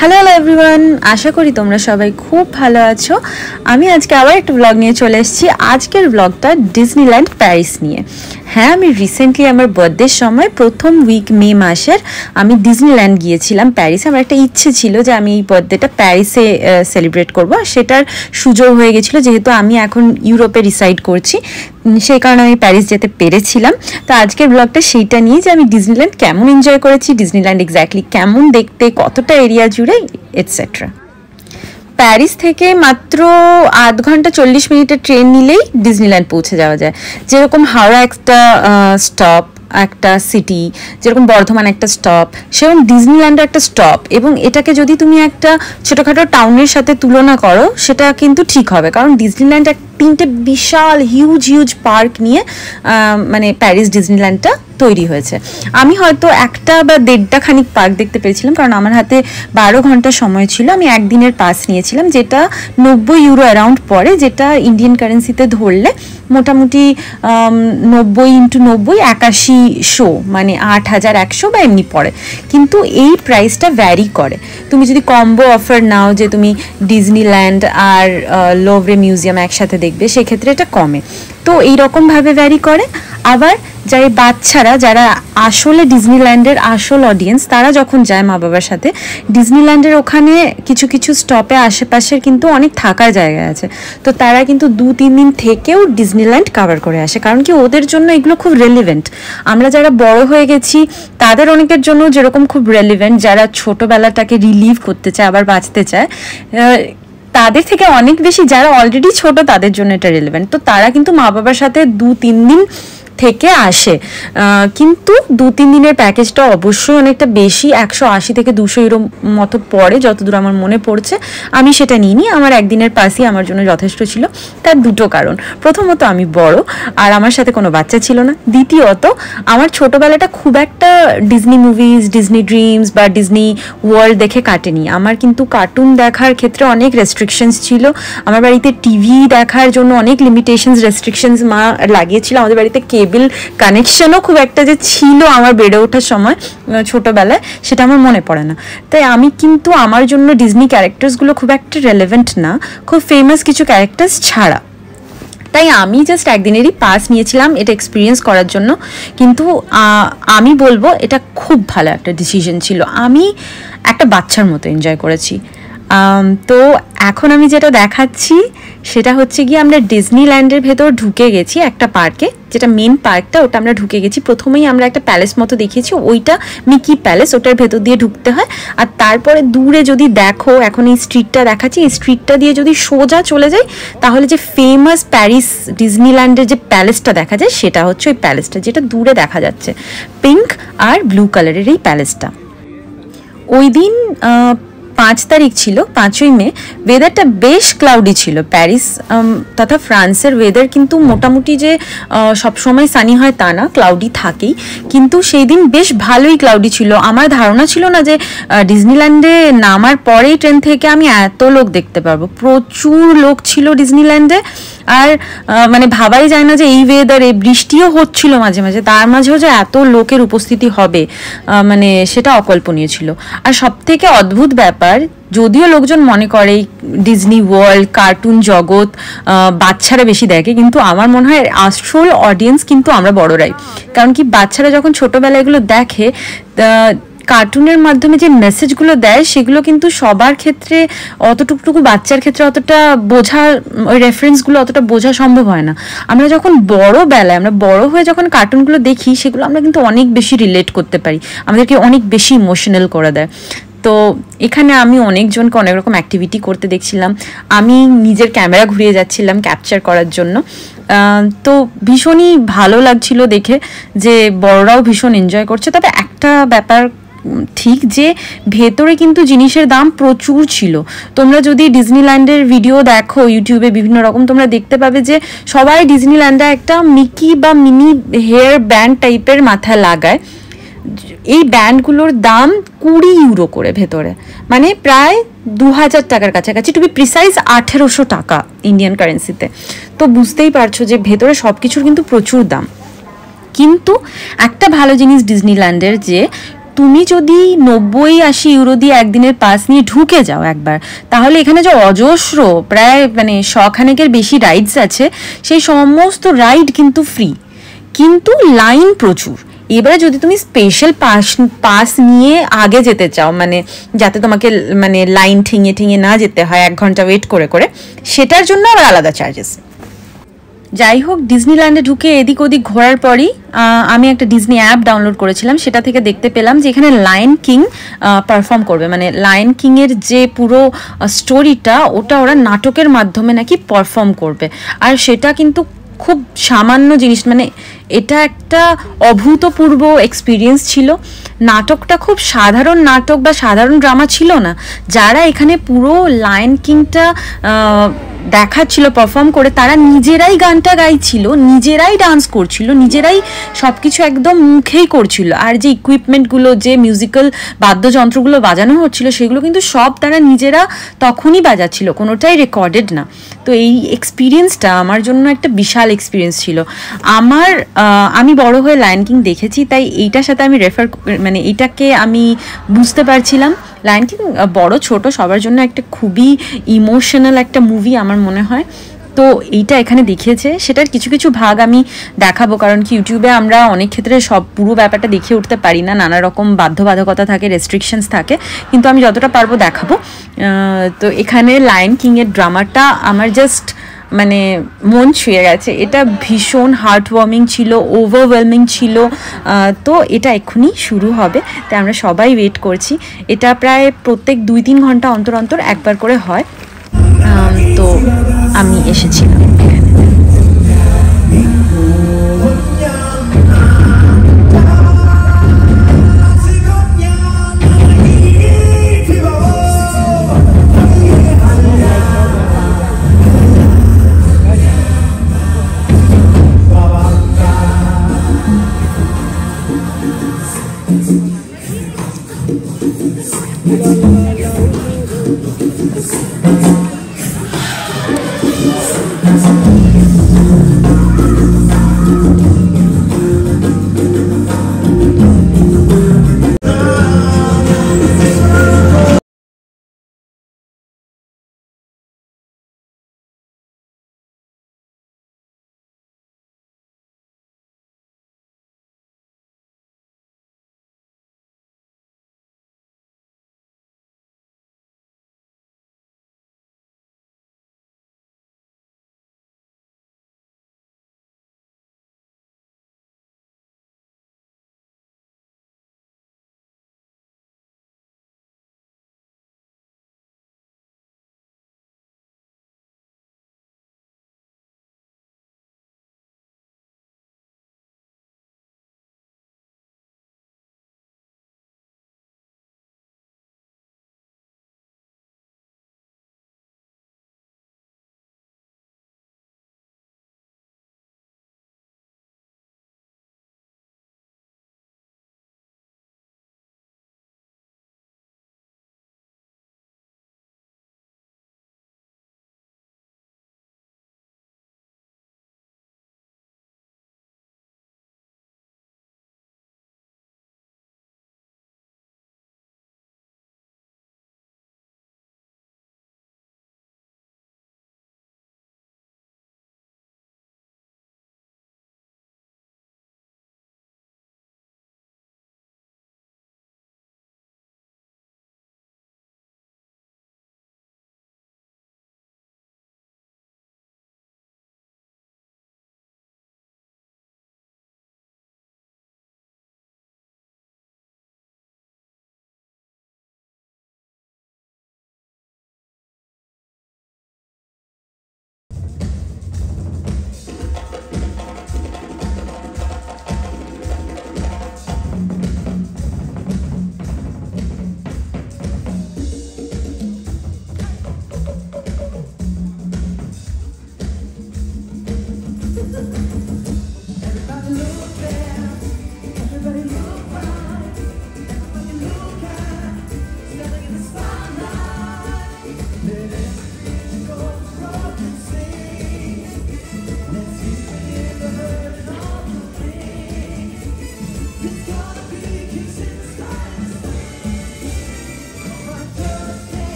Hello everyone, আশা করি তোমরা সবাই খুব ভালো আছো। আমি আজকে আবার একটা ব্লগ নিয়ে চলে এসেছি। আজকের ব্লগটা ডিজনিল্যান্ড প্যারিস নিয়ে। হ্যাঁ, আমি রিসেন্টলি আমার বার্থডের সময় প্রথম উইক মে মাসের আমি ডিজনিল্যান্ড গিয়েছিলাম প্যারিসে। আমার একটা ইচ্ছে ছিল যে আমি এই বার্থডেটা প্যারিসে সেলিব্রেট করবো, আর সেটার সুযোগ হয়ে গেছিলো যেহেতু আমি এখন ইউরোপে রিসাইড করছি, সেই কারণে আমি প্যারিস যেতে পেরেছিলাম। তো আজকের ব্লগটা সেইটা নিয়ে যে আমি ডিজনিল্যান্ড কেমন এনজয় করেছি, ডিজনিল্যান্ড এক্স্যাক্টলি কেমন দেখতে, কতটা এরিয়া জুড়ে এটসেট্রা। প্যারিস থেকে মাত্র 8 ঘন্টা 40 মিনিটের ট্রেন নিলেই ডিজনিল্যান্ড পৌঁছে যাওয়া যায়। যেরকম হাওড়া একটা স্টপ, একটা সিটি, যেরকম বর্ধমান একটা স্টপ, সেরকম ডিজনিল্যান্ডও একটা স্টপ। এবং এটাকে যদি তুমি একটা ছোটোখাটো টাউনের সাথে তুলনা করো সেটা কিন্তু ঠিক হবে, কারণ ডিজনিল্যান্ড 3টে বিশাল হিউজ পার্ক নিয়ে মানে প্যারিস ডিজনিল্যান্ডটা তৈরি হয়েছে। আমি হয়তো 1টা বা 1.5টা খানিক পার্ক দেখতে পেরেছিলাম, কারণ আমার হাতে 12 ঘন্টা সময় ছিল। আমি একদিনের পাস নিয়েছিলাম, যেটা 90 ইউরো অ্যারাউন্ড পড়ে, যেটা ইন্ডিয়ান কারেন্সিতে ধরলে মোটামুটি 90 × 90 8100, মানে 8100 বা এমনি পড়ে। কিন্তু এই প্রাইসটা ভ্যারি করে। তুমি যদি কম্বো অফার নাও যে তুমি ডিজনিল্যান্ড আর লোভরে মিউজিয়াম একসাথে দেখবে, সেক্ষেত্রে এটা কমে। তো এইরকমভাবে ভ্যারি করে। আবার যারা বাচ্চারা, যারা আসলে ডিজনিল্যান্ডের আসল অডিয়েন্স, তারা যখন যায় মা বাবার সাথে, ডিজনিল্যান্ডের ওখানে কিছু স্টপে আশেপাশের কিন্তু অনেক থাকার জায়গা আছে। তো তারা কিন্তু 2-3 দিন থেকেও ডিজনিল্যান্ড কভার করে আসে, কারণ কি ওদের জন্য এগুলো খুব রেলিভেন্ট। আমরা যারা বড় হয়ে গেছি তাদের অনেকের জন্য যেরকম খুব রেলিভেন্ট, যারা ছোটোবেলাটাকে রিলিভ করতে চায়, আবার বাঁচতে চায়, তাদের থেকে অনেক বেশি যারা অলরেডি ছোট তাদের জন্য এটা রেলেভেন্ট। তো তারা কিন্তু মা বাবার সাথে 2-3 দিন থেকে আসে, কিন্তু 2-3 দিনের প্যাকেজটা অবশ্যই অনেকটা বেশি, 180 থেকে 200 ইউরো মতো পড়ে যতদূর আমার মনে পড়ছে। আমি সেটা নিইনি, আমার একদিনের পাসই আমার জন্য যথেষ্ট ছিল। তার দুটো কারণ: প্রথমত আমি বড় আর আমার সাথে কোনো বাচ্চা ছিল না। দ্বিতীয়ত আমার ছোটোবেলাটা খুব একটা ডিজনি মুভিজ, ডিজনি ড্রিমস বা ডিজনি ওয়ার্ল্ড দেখে কাটেনি। আমার কিন্তু কার্টুন দেখার ক্ষেত্রে অনেক রেস্ট্রিকশনস ছিল। আমার বাড়িতে টিভি দেখার জন্য অনেক লিমিটেশনস, রেস্ট্রিকশনস মা লাগিয়েছিল। আমাদের বাড়িতে কেবল কানেকশনও খুব একটা যে ছিল আমার বেড়ে ওঠার সময় ছোটোবেলায়, সেটা আমার মনে পড়ে না। তাই আমি কিন্তু আমার জন্য ডিজনি ক্যারেক্টার্সগুলো খুব একটা রেলেভেন্ট না, খুব ফেমাস কিছু ক্যারেক্টার্স ছাড়া। তাই আমি জাস্ট একদিনেরই পাস নিয়েছিলাম এটা এক্সপিরিয়েন্স করার জন্য। কিন্তু আমি বলবো এটা খুব ভালো একটা ডিসিশন ছিল। আমি একটা বাচ্চার মতো এনজয় করেছি। তো এখন আমি যেটা দেখাচ্ছি সেটা হচ্ছে গিয়ে আমরা ডিজনিল্যান্ডের ভেতর ঢুকে গেছি একটা পার্কে, যেটা মেন পার্কটা, ওটা আমরা ঢুকে গেছি। প্রথমেই আমরা একটা প্যালেস মতো দেখিয়েছি, ওইটা মিকি প্যালেস, ওটার ভেতর দিয়ে ঢুকতে হয়। আর তারপরে দূরে যদি দেখো, এখন এই স্ট্রিটটা দেখাচ্ছি, এই স্ট্রিটটা দিয়ে যদি সোজা চলে যাই তাহলে যে ফেমাস প্যারিস ডিজনিল্যান্ডের যে প্যালেসটা দেখা যায় সেটা হচ্ছে ওই প্যালেসটা, যেটা দূরে দেখা যাচ্ছে, পিঙ্ক আর ব্লু কালারের এই প্যালেসটা। ওই দিন 5 তারিখ ছিল, 5ই মে। ওয়েদারটা বেশ ক্লাউডি ছিল। প্যারিস তথা ফ্রান্সের ওয়েদার কিন্তু মোটামুটি যে সবসময় সানি হয় তা না, ক্লাউডি থাকেই। কিন্তু সেই দিন বেশ ভালোই ক্লাউডি ছিল। আমার ধারণা ছিল না যে ডিজনিল্যান্ডে নামার পরেই ট্রেন থেকে আমি এত লোক দেখতে পারবো। প্রচুর লোক ছিল ডিজনিল্যান্ডে। আর মানে ভাবাই যায় না যে এই ওয়েদারে, বৃষ্টিও হচ্ছিল মাঝে মাঝে, তার মাঝেও যে এত লোকের উপস্থিতি হবে, মানে সেটা অকল্পনীয় ছিল। আর সবথেকে অদ্ভুত ব্যাপার, যদিও লোকজন মনে করে ডিজনি ওয়ার্ল্ড, কার্টুন জগৎ বাচ্চারা বেশি দেখে, কিন্তু আমার মনে হয় আসল অডিয়েন্স কিন্তু আমরা বড়রাই। কারণ কি, বাচ্চারা যখন ছোটোবেলায় এগুলো দেখে, কার্টুনের মাধ্যমে যে মেসেজগুলো দেয় সেগুলো কিন্তু সবার ক্ষেত্রে অতটুকু বাচ্চার ক্ষেত্রে অতটা বোঝা, ওই রেফারেন্সগুলো অতটা বোঝা সম্ভব হয় না। আমরা যখন আমরা বড় হয়ে যখন কার্টুনগুলো দেখি, সেগুলো আমরা কিন্তু অনেক বেশি রিলেট করতে পারি, আমাদেরকে অনেক বেশি ইমোশনাল করে দেয়। তো এখানে আমি অনেকজনকে অনেক রকম অ্যাক্টিভিটি করতে দেখছিলাম। আমি নিজের ক্যামেরা ঘুরিয়ে যাচ্ছিলাম ক্যাপচার করার জন্য। তো ভীষণই ভালো লাগছিল দেখে যে বড়রাও ভীষণ এনজয় করছে। তবে একটা ব্যাপার ঠিক, যে ভেতরে কিন্তু জিনিসের দাম প্রচুর ছিল। তোমরা যদি ডিজনিল্যান্ডের ভিডিও দেখো ইউটিউবে বিভিন্ন রকম, তোমরা দেখতে পাবে যে সবাই ডিজনিল্যান্ডে একটা মিকি বা মিনি হেয়ার ব্যান্ড টাইপের মাথায় লাগায়। এই ব্যান্ডগুলোর দাম 20 ইউরো করে ভেতরে, মানে প্রায় 2000 টাকার কাছাকাছি, টু বি প্রিসাইজ 1800 টাকা ইন্ডিয়ান কারেন্সিতে। তো বুঝতেই পারছো যে ভেতরে সব কিছুর কিন্তু প্রচুর দাম। কিন্তু একটা ভালো জিনিস ডিজনিল্যান্ডের, যে তুমি যদি 90-80 ইউরো দিয়ে একদিনের পাস নিয়ে ঢুকে যাও একবার, তাহলে এখানে যে অজস্র প্রায় মানে শখানেকের বেশি রাইডস আছে, সেই সমস্ত রাইড কিন্তু ফ্রি, কিন্তু লাইন প্রচুর। এবারে যদি তুমি স্পেশাল পাস নিয়ে আগে যেতে চাও, মানে যাতে তোমাকে মানে লাইন ঠেঙে ঠেঙে না যেতে হয় 1 ঘন্টা ওয়েট করে করে, সেটার জন্য আবার আলাদা চার্জেস। যাই হোক, ডিজনিল্যান্ডে ঢুকে এদিক ওদিক ঘোরার পরই আমি একটা ডিজনি অ্যাপ ডাউনলোড করেছিলাম, সেটা থেকে দেখতে পেলাম যে এখানে লায়ন কিং পারফর্ম করবে, মানে লায়ন কিংয়ের যে পুরো স্টোরিটা ওটা ওরা নাটকের মাধ্যমে নাকি পারফর্ম করবে। আর সেটা কিন্তু খুব সামান্য জিনিস, মানে এটা একটা অভূতপূর্ব এক্সপিরিয়েন্স ছিল। নাটকটা খুব সাধারণ নাটক বা সাধারণ ড্রামা ছিল না, যারা এখানে পুরো লায়ন কিংটা দেখাচ্ছিল পারফর্ম করে, তারা নিজেরাই গানটা গাইছিল, নিজেরাই ডান্স করছিল, নিজেরাই সব কিছু একদম মুখেই করছিল। আর যে ইকুইপমেন্টগুলো, যে মিউজিক্যাল বাদ্যযন্ত্রগুলো বাজানো হচ্ছিল, সেগুলো কিন্তু সব তারা নিজেরা তখনই বাজাচ্ছিল, কোনোটাই রেকর্ডেড না। তো এই এক্সপিরিয়েন্সটা আমার জন্য একটা বিশাল এক্সপিরিয়েন্স ছিল। আমি বড় হয়ে লায়ন কিং দেখেছি, তাই এইটার সাথে আমি মানে এইটাকে আমি বুঝতে পারছিলাম। লায়ন কিং বড় ছোট সবার জন্য একটা খুবই ইমোশনাল একটা মুভি আমার মনে হয়। তো এইটা এখানে দেখিয়েছে, সেটার কিছু কিছু ভাগ আমি দেখাবো, কারণ কি ইউটিউবে আমরা অনেক ক্ষেত্রে সব পুরো ব্যাপারটা দেখিয়ে উঠতে পারি না, নানা রকম বাধ্যবাধকতা থাকে, রেস্ট্রিকশনস থাকে, কিন্তু আমি যতটা পারবো দেখাবো। তো এখানে লায়ন কিংয়ের ড্রামাটা আমার জাস্ট মানে মন ছুঁয়ে গেছে। এটা ভীষণ হার্টওয়ার্মিং ছিল, ওভারওয়েলমিং ছিল। তো এটা এক্ষুনি শুরু হবে, তাই আমরা সবাই ওয়েট করছি। এটা প্রায় প্রত্যেক 2-3 ঘন্টা অন্তর অন্তর একবার করে হয়। তো আমি এসেছিলাম এখানে।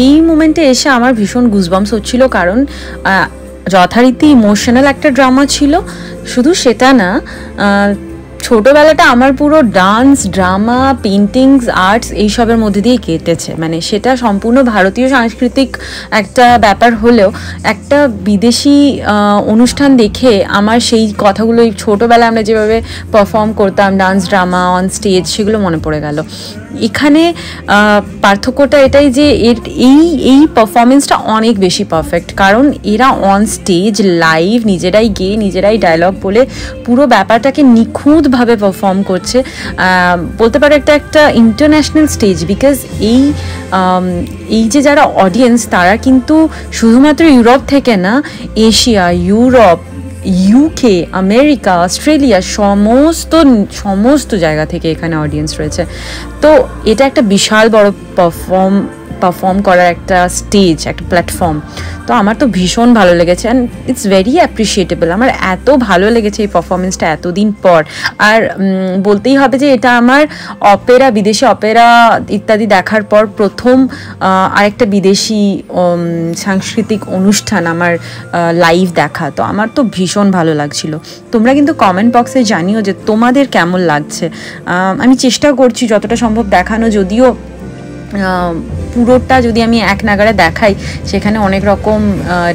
এই মোমেন্টে এসে আমার ভীষণ গুজবাম্পস হচ্ছিল, কারণ যথারীতি ইমোশনাল একটা ড্রামা ছিল। শুধু সেটা না, ছোটোবেলাটা আমার পুরো ডান্স, ড্রামা, পেন্টিংস, আর্টস এইসবের মধ্যে দিয়ে কেটেছে। মানে সেটা সম্পূর্ণ ভারতীয় সাংস্কৃতিক একটা ব্যাপার হলেও একটা বিদেশি অনুষ্ঠান দেখে আমার সেই কথাগুলো, ছোটোবেলায় আমরা যেভাবে পারফর্ম করতাম ডান্স, ড্রামা, অন স্টেজ, সেগুলো মনে পড়ে গেল। এখানে পার্থক্যটা এটাই যে এই পারফরমেন্সটা অনেক বেশি পারফেক্ট, কারণ এরা অন স্টেজ লাইভ নিজেরাই গেয়ে নিজেরাই ডায়লগ বলে পুরো ব্যাপারটাকে নিখুঁতভাবে পারফর্ম করছে। বলতে পারো একটা ইন্টারন্যাশনাল স্টেজ, বিকজ এই যে যারা অডিয়েন্স, তারা কিন্তু শুধুমাত্র ইউরোপ থেকে না, Asia, Europe, UK, America, Australia, সমস্ত জায়গা থেকে এখানে অডিয়েন্স রয়েছে। তো এটা একটা বিশাল বড় পারফর্ম করার একটা স্টেজ, একটা প্ল্যাটফর্ম। তো আমার তো ভীষণ ভালো লেগেছে, অ্যান্ড ইটস ভেরি অ্যাপ্রিসিয়েটেবল। আমার এত ভালো লেগেছে এই পারফরমেন্সটা এতদিন পর। আর বলতেই হবে যে এটা আমার অপেরা, বিদেশি অপেরা ইত্যাদি দেখার পর প্রথম আরেকটা বিদেশি সাংস্কৃতিক অনুষ্ঠান আমার লাইভ দেখা। তো আমার তো ভীষণ ভালো লাগছিল। তোমরা কিন্তু কমেন্ট বক্সে জানিও যে তোমাদের কেমন লাগছে। আমি চেষ্টা করছি যতটা সম্ভব দেখানো, যদিও পুরোটা যদি আমি এক নাগাড়ে দেখাই সেখানে অনেক রকম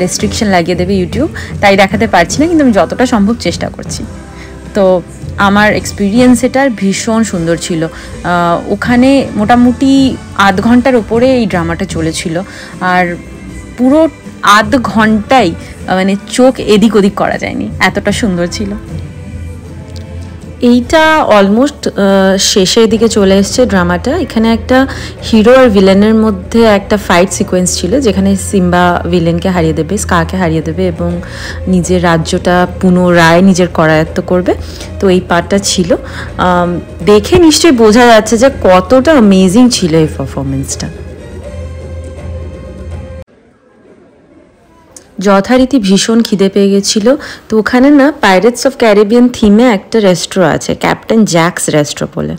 রেস্ট্রিকশন লাগিয়ে দেবে ইউটিউব, তাই দেখাতে পারছি না, কিন্তু আমি যতটা সম্ভব চেষ্টা করছি। তো আমার এক্সপিরিয়েন্স এটার ভীষণ সুন্দর ছিল। ওখানে মোটামুটি আধ ঘন্টার ওপরে এই ড্রামাটা চলেছিল, আর পুরো আধ ঘন্টায় মানে চোখ এদিক ওদিক করা যায়নি, এতটা সুন্দর ছিল। এইটা অলমোস্ট শেষের দিকে চলে এসছে ড্রামাটা। এখানে একটা হিরো আর ভিলেনের মধ্যে একটা ফাইট সিকোয়েন্স ছিল, যেখানে সিম্বা ভিলেনকে হারিয়ে দেবে, স্কাকে হারিয়ে দেবে এবং নিজের রাজ্যটা পুনরায় নিজের করায়ত্ত করবে। তো এই পার্টটা ছিল, দেখে নিশ্চয়ই বোঝা যাচ্ছে যে কতটা অ্যামেজিং ছিল এই পারফরমেন্সটা। যথারীতি ভীষণ খিদে পেয়ে গেছিলো। তো ওখানে না পাইরেটস অফ ক্যারিবিয়ান থিমে একটা রেস্টুরেন্ট আছে, ক্যাপ্টেন জ্যাকস রেস্টুরেন্ট বলে।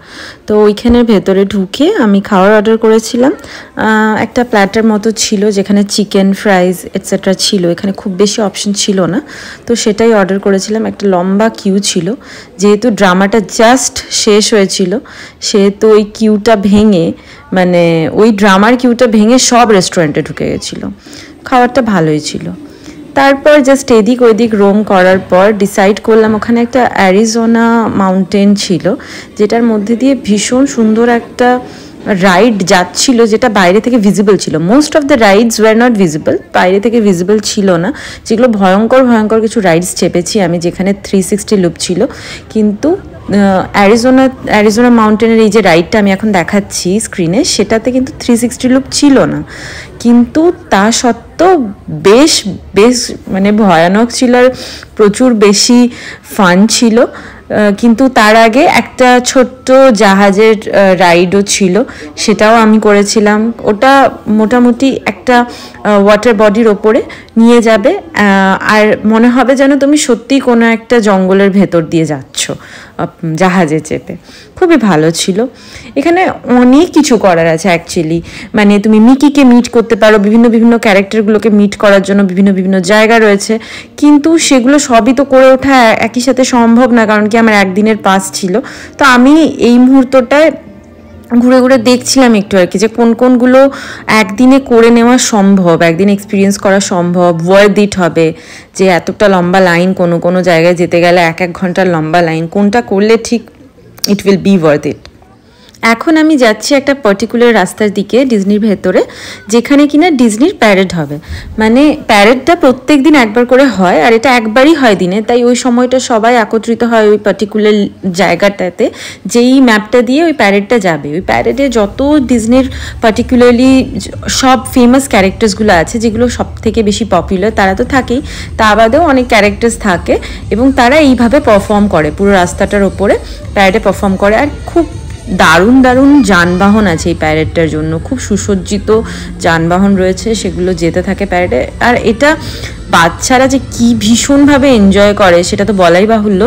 তো ওইখানের ভেতরে ঢুকে আমি খাওয়ার অর্ডার করেছিলাম। একটা প্ল্যাটার মতো ছিল, যেখানে চিকেন, ফ্রাইজ এটসেট্রা ছিল। এখানে খুব বেশি অপশন ছিল না, তো সেটাই অর্ডার করেছিলাম। একটা লম্বা কিউ ছিল, যেহেতু ড্রামাটা জাস্ট শেষ হয়েছিল সেহেতু ওই কিউটা ভেঙে, মানে ওই ড্রামার কিউটা ভেঙে সব রেস্টুরেন্টে ঢুকে গেছিলো। খাবারটা ভালোই ছিল। তারপর জাস্ট এদিক ওইদিক রোম করার পর ডিসাইড করলাম, ওখানে একটা অ্যারিজোনা মাউন্টেন ছিল, যেটার মধ্যে দিয়ে ভীষণ সুন্দর একটা রাইড যাচ্ছিল, যেটা বাইরে থেকে ভিজিবল ছিল। Most of the rides were not visible, বাইরে থেকে ভিজিবল ছিল না। যেগুলো ভয়ঙ্কর ভয়ঙ্কর কিছু রাইডস চেপেছি আমি, যেখানে 360 লুপ ছিল। কিন্তু অ্যারিজোনা মাউন্টেনের এই যে রাইডটা আমি এখন দেখাচ্ছি স্ক্রিনে, সেটাতে কিন্তু 360 লুপ ছিল না। কিন্তু তা সত্ত্বেও বেশ মানে ভয়ানক ছিল, আর প্রচুর বেশি ফান ছিল। কিন্তু তার আগে একটা ছোট্ট জাহাজের রাইডও ছিল, সেটাও আমি করেছিলাম। ওটা মোটামুটি একটা ওয়াটার বডির ওপরে নিয়ে যাবে, আর মনে হবে যেন তুমি সত্যিই কোনো একটা জঙ্গলের ভেতর দিয়ে যাচ্ছ জাহাজে চেপে। খুবই ভালো ছিল। এখানে অনেক কিছু করার আছে অ্যাকচুয়ালি। মানে তুমি মিকিকে মিট করতে পারো, বিভিন্ন ক্যারেক্টারগুলোকে মিট করার জন্য বিভিন্ন জায়গা রয়েছে, কিন্তু সেগুলো সবই তো করে ওঠা একই সাথে সম্ভব না, কারণ কি আমার একদিনের পাস ছিল। তো আমি এই মুহূর্তটায় ঘুরে ঘুরে দেখছিলাম একটু আর কি, যে কোনগুলো একদিনে করে নেওয়া সম্ভব, একদিন এক্সপিরিয়েন্স করা সম্ভব, ওয়ার্থ ইট হবে। যে এতটা লম্বা লাইন, কোনো জায়গায় যেতে গেলে 1 ঘন্টার লম্বা লাইন, কোনটা করলে ঠিক it will be worth it. এখন আমি যাচ্ছি একটা পার্টিকুলার রাস্তার দিকে ডিজনির ভেতরে, যেখানে কিনা ডিজনির প্যারেড হবে। মানে প্যারেডটা প্রত্যেক দিন একবার করে হয়, আর এটা একবারই হয় দিনে, তাই ওই সময়টা সবাই একত্রিত হয় ওই পার্টিকুলার জায়গাটাতে, যেই ম্যাপটা দিয়ে ওই প্যারেডটা যাবে। ওই প্যারেডে যত ডিজনির পার্টিকুলারলি সব ফেমাস ক্যারেক্টার্সগুলো আছে, যেগুলো সব থেকে বেশি পপুলার, তারা তো থাকেই, তা বাদেও অনেক ক্যারেক্টার্স থাকে, এবং তারা এইভাবে পারফর্ম করে পুরো রাস্তাটার ওপরে প্যারেডে পারফর্ম করে। আর খুব দারুণ যানবাহন আছে এই প্যারেডটার জন্য, খুব সুসজ্জিত যানবাহন রয়েছে, সেগুলো যেতে থাকে প্যারেডে। আর এটা বাচ্চারা যে কি ভীষণভাবে এনজয় করে সেটা তো বলাই বাহুল্য।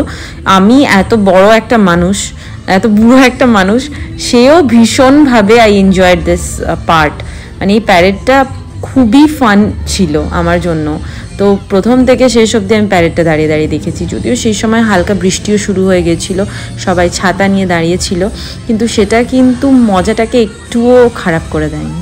আমি এত বড় একটা মানুষ, এত বুড়ো একটা মানুষ, সেও ভীষণভাবে আই এনজয়েড দিস পার্ট। মানে এই প্যারেডটা খুবই ফান ছিল আমার জন্য। তো প্রথম থেকে শেষ অবধি আমি প্যারেডটা দাঁড়িয়ে দাঁড়িয়ে দেখেছি, যদিও সেই সময় হালকা বৃষ্টিও শুরু হয়ে গেছিলো, সবাই ছাতা নিয়ে দাঁড়িয়েছিল, কিন্তু সেটা কিন্তু মজাটাকে একটুও খারাপ করে দেয়নি।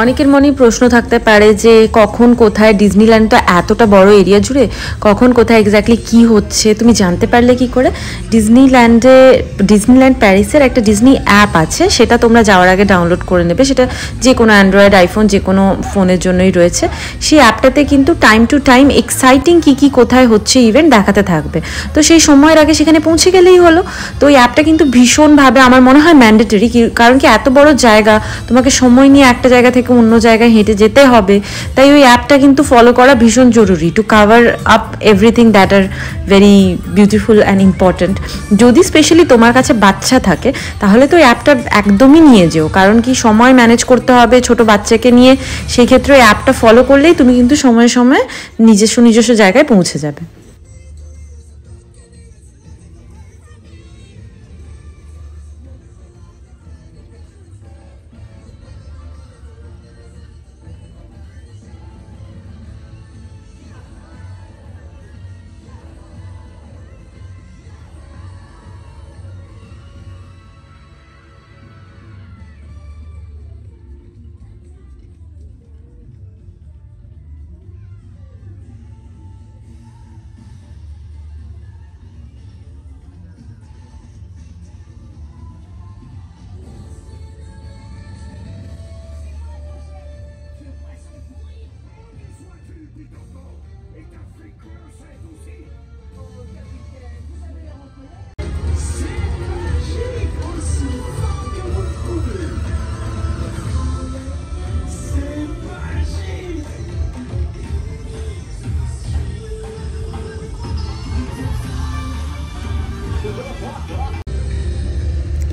অনেকের মনেই প্রশ্ন থাকতে পারে যে কখন কোথায়, ডিজনিল্যান্ডটা এতটা বড় এরিয়া জুড়ে কখন কোথায় এক্স্যাক্টলি কি হচ্ছে তুমি জানতে পারলে কি করে? ডিজনিল্যান্ড প্যারিসের একটা ডিজনি অ্যাপ আছে, সেটা তোমরা যাওয়ার আগে ডাউনলোড করে নেবে। সেটা যে কোনো অ্যান্ড্রয়েড, আইফোন যে কোনো ফোনের জন্যই রয়েছে। সেই অ্যাপটাতে কিন্তু টাইম টু টাইম এক্সাইটিং কী কোথায় হচ্ছে ইভেন্ট দেখাতে থাকবে। তো সেই সময়ের আগে সেখানে পৌঁছে গেলেই হলো। তো ওই অ্যাপটা কিন্তু ভীষণভাবে আমার মনে হয় ম্যান্ডেটরি, কারণ কি এত বড় জায়গা, তোমাকে সময় নিয়ে একটা জায়গা থেকে অন্য জায়গায় হেঁটে যেতে হবে, তাই ওই অ্যাপটা কিন্তু ফলো করা ভীষণ জরুরি to cover up everything that are very beautiful and important. যদি স্পেশালি তোমার কাছে বাচ্চা থাকে তাহলে তো ওই অ্যাপটা একদমই নিয়ে যেও, কারণ কি সময় ম্যানেজ করতে হবে ছোট বাচ্চাকে নিয়ে, সেই ক্ষেত্রে ওই অ্যাপটা ফলো করলেই তুমি কিন্তু সময়ে সময়ে নিজস্ব জায়গায় পৌঁছে যাবে।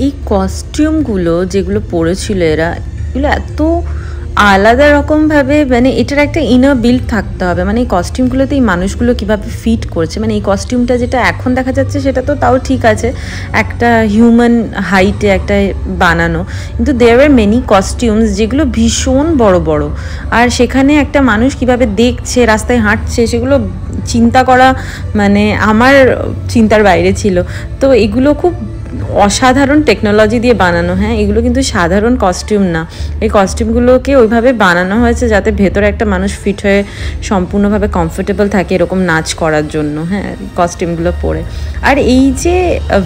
এই কস্টিউমগুলো যেগুলো পরেছিল এরা, এগুলো এত আলাদা রকমভাবে, মানে এটার একটা ইনার বিল্ড থাকতে হবে, মানে এই কস্টিউমগুলোতে এই মানুষগুলো কীভাবে ফিট করছে। মানে এই কস্টিউমটা যেটা এখন দেখা যাচ্ছে সেটা তো তাও ঠিক আছে, একটা হিউম্যান হাইটে একটা বানানো, কিন্তু দেয়ার আর মেনি কস্টিউমস যেগুলো ভীষণ বড় বড়, আর সেখানে একটা মানুষ কিভাবে দেখছে, রাস্তায় হাঁটছে, সেগুলো চিন্তা করা মানে আমার চিন্তার বাইরে ছিল। তো এগুলো খুব অসাধারণ টেকনোলজি দিয়ে বানানো। হ্যাঁ, এগুলো কিন্তু সাধারণ কস্টিউম না, এই কস্টিউমগুলোকে ওইভাবে বানানো হয়েছে যাতে ভেতরে একটা মানুষ ফিট হয়ে সম্পূর্ণভাবে কমফোর্টেবল থাকে এরকম নাচ করার জন্য, হ্যাঁ, কস্টিউমগুলো পরে। আর এই যে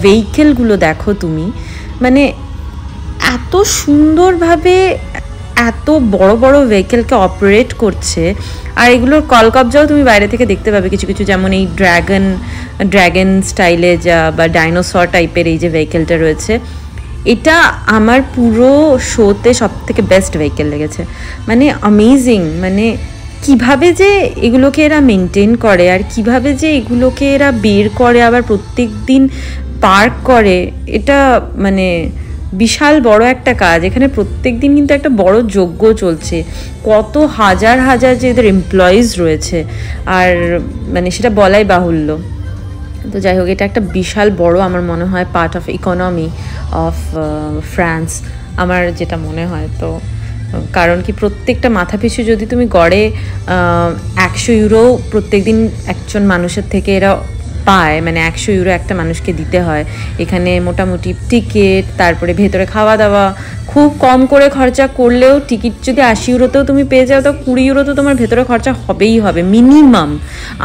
ভেহিকেলগুলো দেখো তুমি, মানে এত সুন্দরভাবে এত বড় বড় ভেহিকেলকে অপারেট করছে, আর এগুলোর কলকবজাও তুমি বাইরে থেকে দেখতে পাবে কিছু কিছু, যেমন এই ড্র্যাগন স্টাইলে যা বা ডাইনোসর টাইপের এই যে ভেহিকেলটা রয়েছে, এটা আমার পুরো শোতে সব থেকে বেস্ট ভেহিকেল লেগেছে। মানে অ্যামেজিং, মানে কিভাবে যে এগুলোকে এরা মেনটেন করে, আর কিভাবে যে এগুলোকে এরা বের করে আবার প্রত্যেক দিন পার্ক করে, এটা মানে বিশাল বড় একটা কাজ। এখানে প্রত্যেক দিন কিন্তু একটা বড় যজ্ঞ চলছে, কত হাজার হাজার যে এদের এমপ্লয়িজ রয়েছে, আর মানে সেটা বলাই বাহুল্য। তো যাই হোক, এটা একটা বিশাল বড় আমার মনে হয় part of economy of France, আমার যেটা মনে হয়। তো কারণ কি প্রত্যেকটা মাথা পিছু যদি তুমি গড়ে 100 ইউরো প্রত্যেক দিন একজন মানুষের থেকে এরা পায়, মানে 100 ইউরো একটা মানুষকে দিতে হয়। এখানে মোটামুটি টিকিট, তারপরে ভেতরে খাওয়া দাওয়া, খুব কম করে খরচা করলেও টিকিট যদি 80 ইউরোতেও তুমি পেয়ে যাও, তো 20 ইউরো তো তোমার ভেতরে খরচা হবেই হবে মিনিমাম।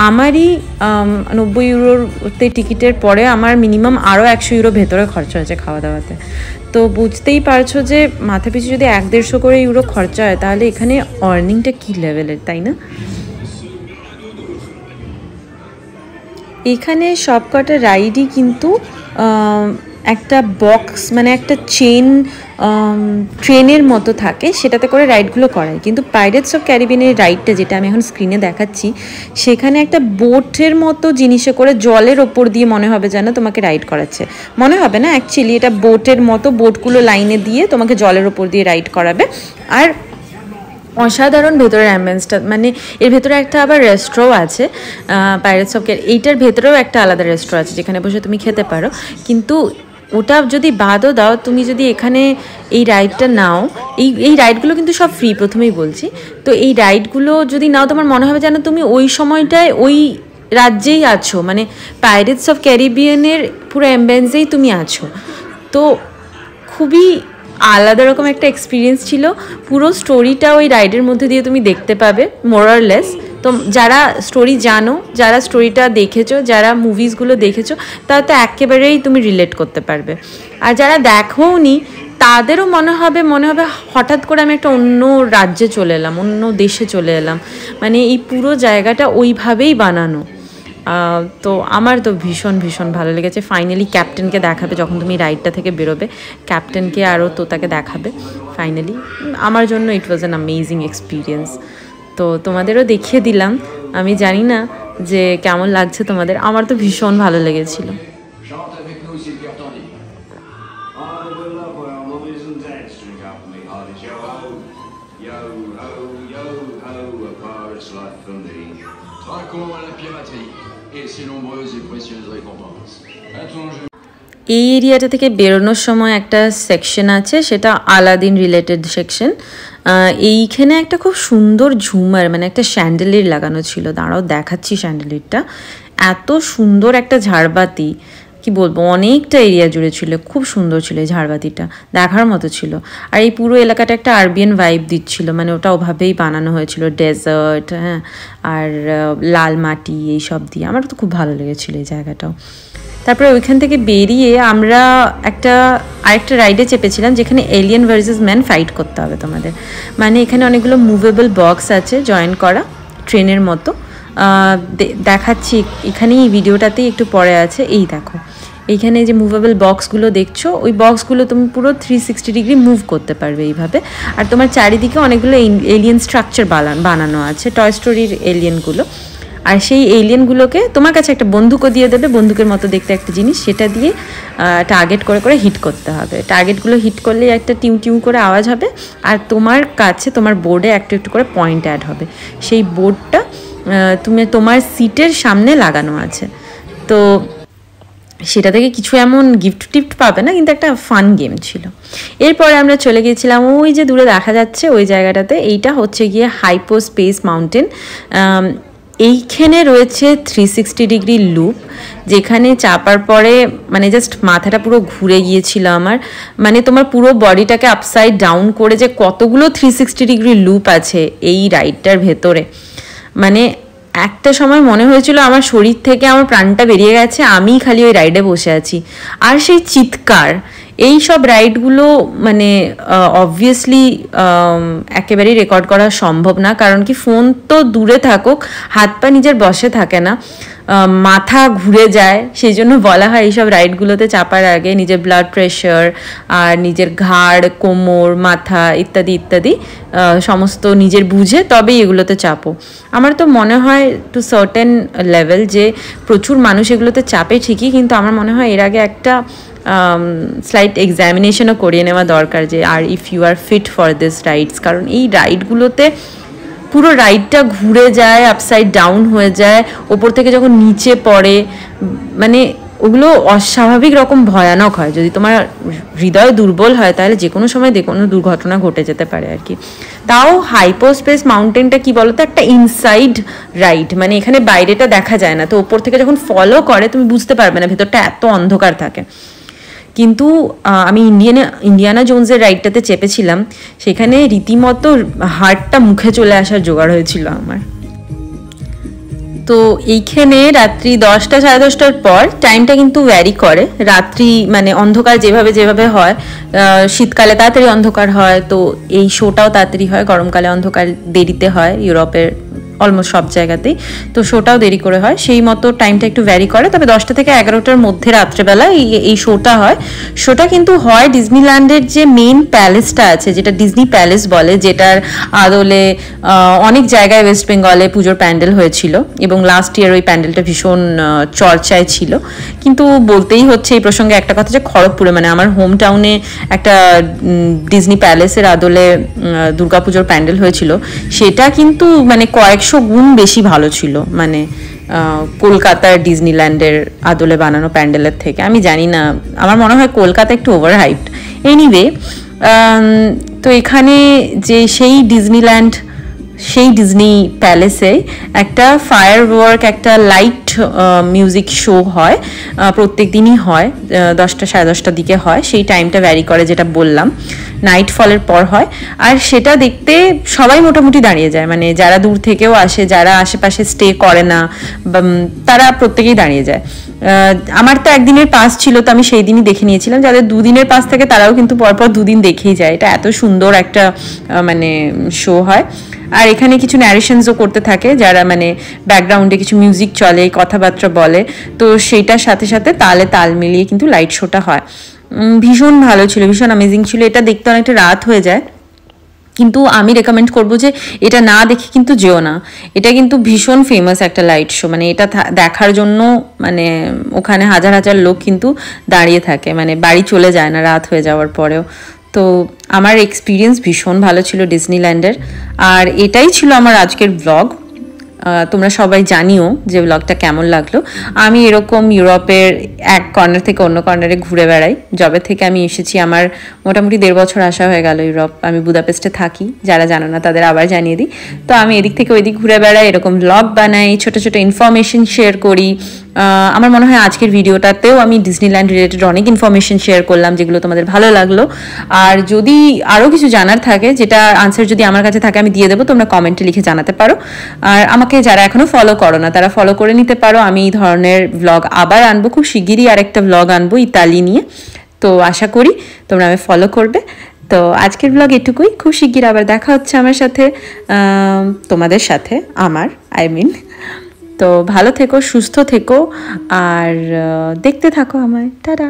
আমারই 90 ইউরোতে টিকিটের পরে আমার মিনিমাম আরও 100 ইউরো ভেতরে খরচা হয়েছে খাওয়া দাওয়াতে। তো বুঝতেই পারছো যে মাথা পিছু যদি 100-150 করে ইউরো খরচা হয়, তাহলে এখানে আর্নিংটা কী লেভেলের, তাই না? এখানে সবকটা রাইডই কিন্তু একটা বক্স মানে একটা চেন ট্রেনের মতো থাকে, সেটাতে করে রাইডগুলো করায়। কিন্তু পাইরেটস অফ ক্যারিবিয়ানের রাইডটা যেটা আমি এখন স্ক্রিনে দেখাচ্ছি, সেখানে একটা বোটের মতো জিনিসে করে জলের ওপর দিয়ে মনে হবে যেন তোমাকে রাইড করাচ্ছে, মনে হবে না অ্যাকচুয়ালি এটা বোটের মতো, বোটগুলো লাইনে দিয়ে তোমাকে জলের ওপর দিয়ে রাইড করাবে। আর অসাধারণ ভেতরের অ্যাম্বিয়েন্সটা, মানে এর ভেতরে একটা আবার রেস্ট্রোও আছে পাইরেটস অফ এইটার ভেতরেও একটা আলাদা রেস্ট্রো আছে যেখানে বসে তুমি খেতে পারো। কিন্তু ওটা যদি বাদও দাও, তুমি যদি এখানে এই রাইডটা নাও, এই রাইডগুলো কিন্তু সব ফ্রি, প্রথমেই বলছি। তো এই রাইডগুলো যদি নাও, তোমার মনে হবে যেন তুমি ওই সময়টায় ওই রাজ্যেই আছো, মানে পাইরেটস অফ ক্যারিবিয়ানের পুরো অ্যাম্বিয়েন্সেই তুমি আছো। তো খুবই আলাদা রকম একটা এক্সপিরিয়েন্স ছিল। পুরো স্টোরিটা ওই রাইডের মধ্যে দিয়ে তুমি দেখতে পাবে মোরারলেস। তো যারা স্টোরি জানো, যারা স্টোরিটা দেখেছো, যারা মুভিসগুলো দেখেছো, তারা তো একেবারেই তুমি রিলেট করতে পারবে। আর যারা দেখোনি তাদেরও মনে হবে হঠাৎ করে আমি একটা অন্য রাজ্যে চলে এলাম, অন্য দেশে চলে এলাম। মানে এই পুরো জায়গাটা ওইভাবেই বানানো। তো আমার তো ভীষণ ভীষণ ভালো লেগেছে। ফাইনালি ক্যাপ্টেনকে দেখাবে যখন তুমি রাইডটা থেকে বেরোবে, ক্যাপ্টেনকে আরও তোতাকে দেখাবে ফাইনালি। আমার জন্য ইট ওয়াজ অ্যান অ্যামেজিং এক্সপিরিয়েন্স। তো তোমাদেরও দেখিয়ে দিলাম। আমি জানি না যে কেমন লাগছে তোমাদের, আমার তো ভীষণ ভালো লেগেছিলো। এই এরিয়াটা থেকে বেরোনোর সময় একটা সেকশন আছে, সেটা আলাদিন রিলেটেড সেকশন। এইখানে একটা খুব সুন্দর ঝুমার, মানে একটা স্যান্ডেলির লাগানো ছিল, দাঁড়াও দেখাচ্ছি স্যান্ডেলিরটা। এত সুন্দর একটা ঝাড়বাতি, কি বলবো, অনেকটা এরিয়া জুড়ে ছিল, খুব সুন্দর ছিল এই ঝাড়বাতিটা, দেখার মতো ছিল। আর এই পুরো এলাকাটা একটা আরবিয়ান ভাইব দিচ্ছিল, মানে ওটা ওভাবেই বানানো হয়েছিল, ডেজার্ট, হ্যাঁ, আর লাল মাটি এইসব দিয়ে। আমার তো খুব ভালো লেগেছিলো এই জায়গাটাও। তারপরে ওইখান থেকে বেরিয়ে আমরা আরেকটা রাইডে চেপেছিলাম, যেখানে এলিয়েন ভার্সেস ম্যান ফাইট করতে হবে তোমাদের। মানে এখানে অনেকগুলো মুভেবল বক্স আছে জয়েন করা, ট্রেনের মতো। দেখাচ্ছি এখানেই, ভিডিওটাতেই একটু পরে আছে। এই দেখো, এইখানে যে মুভেবল বক্সগুলো দেখছো, ওই বক্সগুলো তুমি পুরো 360 ডিগ্রি মুভ করতে পারবে এইভাবে। আর তোমার চারিদিকে অনেকগুলো এলিয়েন স্ট্রাকচার বানানো আছে, টয় স্টোরির এলিয়েনগুলো। আর সেই এলিয়েনগুলোকে তোমার কাছে একটা বন্দুকও দিয়ে দেবে, বন্দুকের মতো দেখতে একটা জিনিস, সেটা দিয়ে টার্গেট করে করে হিট করতে হবে। টার্গেটগুলো হিট করলে একটা টিউ টিউ করে আওয়াজ হবে, আর তোমার কাছে তোমার বোর্ডে একটু একটু করে পয়েন্ট অ্যাড হবে। সেই বোর্ডটা তোমার সিটের সামনে লাগানো আছে। তো সেটা থেকে কিছু এমন গিফট টিফট পাবে না, কিন্তু একটা ফান গেম ছিল। এরপরে আমরা চলে গিয়েছিলাম ওই যে দূরে দেখা যাচ্ছে ওই জায়গাটাতে। এইটা হচ্ছে গিয়ে হাইপোস্পেস মাউন্টেন। এইখানে রয়েছে 360 ডিগ্রি লুপ, যেখানে চাপার পরে মানে জাস্ট মাথাটা পুরো ঘুরে গিয়েছিল আমার। মানে তোমার পুরো বডিটাকে আপসাইড ডাউন করে যে কতগুলো 360 ডিগ্রি লুপ আছে এই রাইডটার ভেতরে, মানে একটা সময় মনে হয়েছিল আমার শরীর থেকে আমার প্রাণটা বেরিয়ে গেছে, আমি খালি ওই রাইডে বসে আছি। আর সেই চিৎকার, এই সব রাইডগুলো মানে অবভিয়াসলি একেবারেই রেকর্ড করা সম্ভব না, কারণ কি ফোন তো দূরে থাকুক, হাত পা নিজের বসে থাকে না, মাথা ঘুরে যায়। সেই জন্য বলা হয় এইসব রাইডগুলোতে চাপার আগে নিজের ব্লাড প্রেশার আর নিজের ঘাড়, কোমর, মাথা ইত্যাদি ইত্যাদি সমস্ত নিজের বুঝে তবেই এগুলোতে চাপো। আমার তো মনে হয় টু সার্টেন লেভেল যে প্রচুর মানুষ এগুলোতে চাপে ঠিকই, কিন্তু আমার মনে হয় এর আগে একটা স্লাইট এক্সামিনেশনও করিয়ে নেওয়া দরকার, যে আর if you are fit for this rides. কারণ এই রাইডগুলোতে পুরো রাইডটা ঘুরে যায়, আপসাইড ডাউন হয়ে যায়, ওপর থেকে যখন নিচে পড়ে, মানে ওগুলো অস্বাভাবিক রকম ভয়ানক হয়। যদি তোমার হৃদয় দুর্বল হয় তাহলে যে কোনো সময় যে কোনো দুর্ঘটনা ঘটে যেতে পারে আর কি। তাও হাইপোস্পেস মাউন্টেনটা কি বলতো, একটা ইনসাইড রাইড, মানে এখানে বাইরেটা দেখা যায় না, তো ওপর থেকে যখন ফলো করে তুমি বুঝতে পারবে না, ভেতরটা এত অন্ধকার থাকে। কিন্তু আমি ইন্ডিয়ানা জোনসের রাইডটাতে চেপেছিলাম, সেখানে রীতিমতো হার্টটা মুখে চলে আসার জোগাড় হয়েছিল আমার। তো এইখানে রাত্রি 10টা সাড়ে 10টার পর টাইমটা কিন্তু ভ্যারি করে। রাত্রি মানে অন্ধকার যেভাবে যেভাবে হয়, শীতকালে তাড়াতাড়ি অন্ধকার হয়, তো এই শোটাও তাড়াতাড়ি হয়, গরমকালে অন্ধকার দেরিতে হয় ইউরোপের অলমোস্ট সব জায়গাতেই। তো শোটাও দেরি করে হয়, সেই মতো টাইমটা একটু ভ্যারি করে, তবে 10টা থেকে 11টার মধ্যে রাত্রেবেলা এই শোটা হয়। শোটা কিন্তু হয় ডিজনিল্যান্ডের যে মেইন প্যালেসটা আছে, যেটা ডিজনি প্যালেস বলে, যেটার আদলে অনেক জায়গায় ওয়েস্ট বেঙ্গলে পুজোর প্যান্ডেল হয়েছিল এবং লাস্ট ইয়ার ওই প্যান্ডেলটা ভীষণ চর্চায় ছিল। কিন্তু বলতেই হচ্ছে এই প্রসঙ্গে একটা কথা, যে খড়গপুরে মানে আমার হোম টাউনে একটা ডিজনি প্যালেসের আদলে দুর্গাপুজোর প্যান্ডেল হয়েছিল, সেটা কিন্তু মানে কয়েকশো গুণ বেশি ভালো ছিল, মানে কলকাতার ডিজনিল্যান্ডের আদলে বানানো প্যান্ডেলের থেকে। আমি জানি না, আমার মনে হয় কলকাতা একটু ওভার হাইপড। এনিওয়ে, তো এখানে যে সেই ডিজনিল্যান্ড, সেই ডিজনি প্যালেসে একটা ফায়ার ওয়ার্ক, একটা লাইট মিউজিক শো হয়, প্রত্যেক দিনই হয়, 10টা সাড়ে 10টার দিকে হয়, সেই টাইমটা ভ্যারি করে যেটা বললাম, নাইট ফলের পর হয়। আর সেটা দেখতে সবাই মোটামুটি দাঁড়িয়ে যায়, মানে যারা দূর থেকেও আসে, যারা আশেপাশে স্টে করে না, তারা প্রত্যেকেই দাঁড়িয়ে যায়। আমার তো একদিনের পাস ছিল, তো আমি সেই দিনই দেখে নিয়েছিলাম। যাদের দুদিনের পাস থাকে তারাও কিন্তু পরপর দুদিন দেখেই যায়। এটা এত সুন্দর একটা মানে শো হয়। আর এখানে কিছু ন্যারেশনসও করতে থাকে, যারা মানে ব্যাকগ্রাউন্ডে কিছু মিউজিক চলে, কথাবার্তা বলে, তো সেইটার সাথে সাথে তালে তাল মিলিয়ে কিন্তু লাইট শোটা হয়। ভীষণ ভালো ছিল, ভীষণ অ্যামেজিং ছিল। এটা দেখতে অনেকটা রাত হয়ে যায়, কিন্তু আমি রেকমেন্ড করবো যে এটা না দেখে কিন্তু যেও না। এটা কিন্তু ভীষণ ফেমাস একটা লাইট শো, মানে এটা দেখার জন্য মানে ওখানে হাজার হাজার লোক কিন্তু দাঁড়িয়ে থাকে, মানে বাড়ি চলে যায় না রাত হয়ে যাওয়ার পরেও। তো আমার এক্সপিরিয়েন্স ভীষণ ভালো ছিল ডিজনিল্যান্ডের। আর এটাই ছিল আমার আজকের ব্লগ। তোমরা সবাই জানিও যে ব্লগটা কেমন লাগলো। আমি এরকম ইউরোপের এক কর্নার থেকে অন্য কর্নারে ঘুরে বেড়াই, যবে থেকে আমি এসেছি। আমার মোটামুটি 1.5 বছর আসা হয়ে গেল ইউরোপ। আমি বুদাপেস্টে থাকি, যারা জানো না তাদের আবার জানিয়ে দিই। তো আমি এদিক থেকে ওইদিক ঘুরে বেড়াই, এরকম ব্লগ বানাই, ছোট ছোট ইনফরমেশন শেয়ার করি। আমার মনে হয় আজকের ভিডিওটাতেও আমি ডিজনিল্যান্ড রিলেটেড অনেক ইনফরমেশন শেয়ার করলাম, যেগুলো তোমাদের ভালো লাগলো। আর যদি আরও কিছু জানার থাকে, যেটা আনসার যদি আমার কাছে থাকে আমি দিয়ে দেবো, তোমরা কমেন্টে লিখে জানাতে পারো। আর আমাকে যারা এখনো ফলো করো না তারা ফলো করে নিতে পারো। আমি এই ধরনের ব্লগ আবার আনবো খুব শিগগিরই, আরেকটা ব্লগ আনবো ইতালি নিয়ে। তো আশা করি তোমরা আমি ফলো করবে। তো আজকের ব্লগ এটুকুই, খুব শিগগির আবার দেখা হচ্ছে আমার সাথে, তোমাদের সাথে আমার তো ভালো থেকো, সুস্থ থেকো, আর দেখতে থাকো আমায়। টাটা।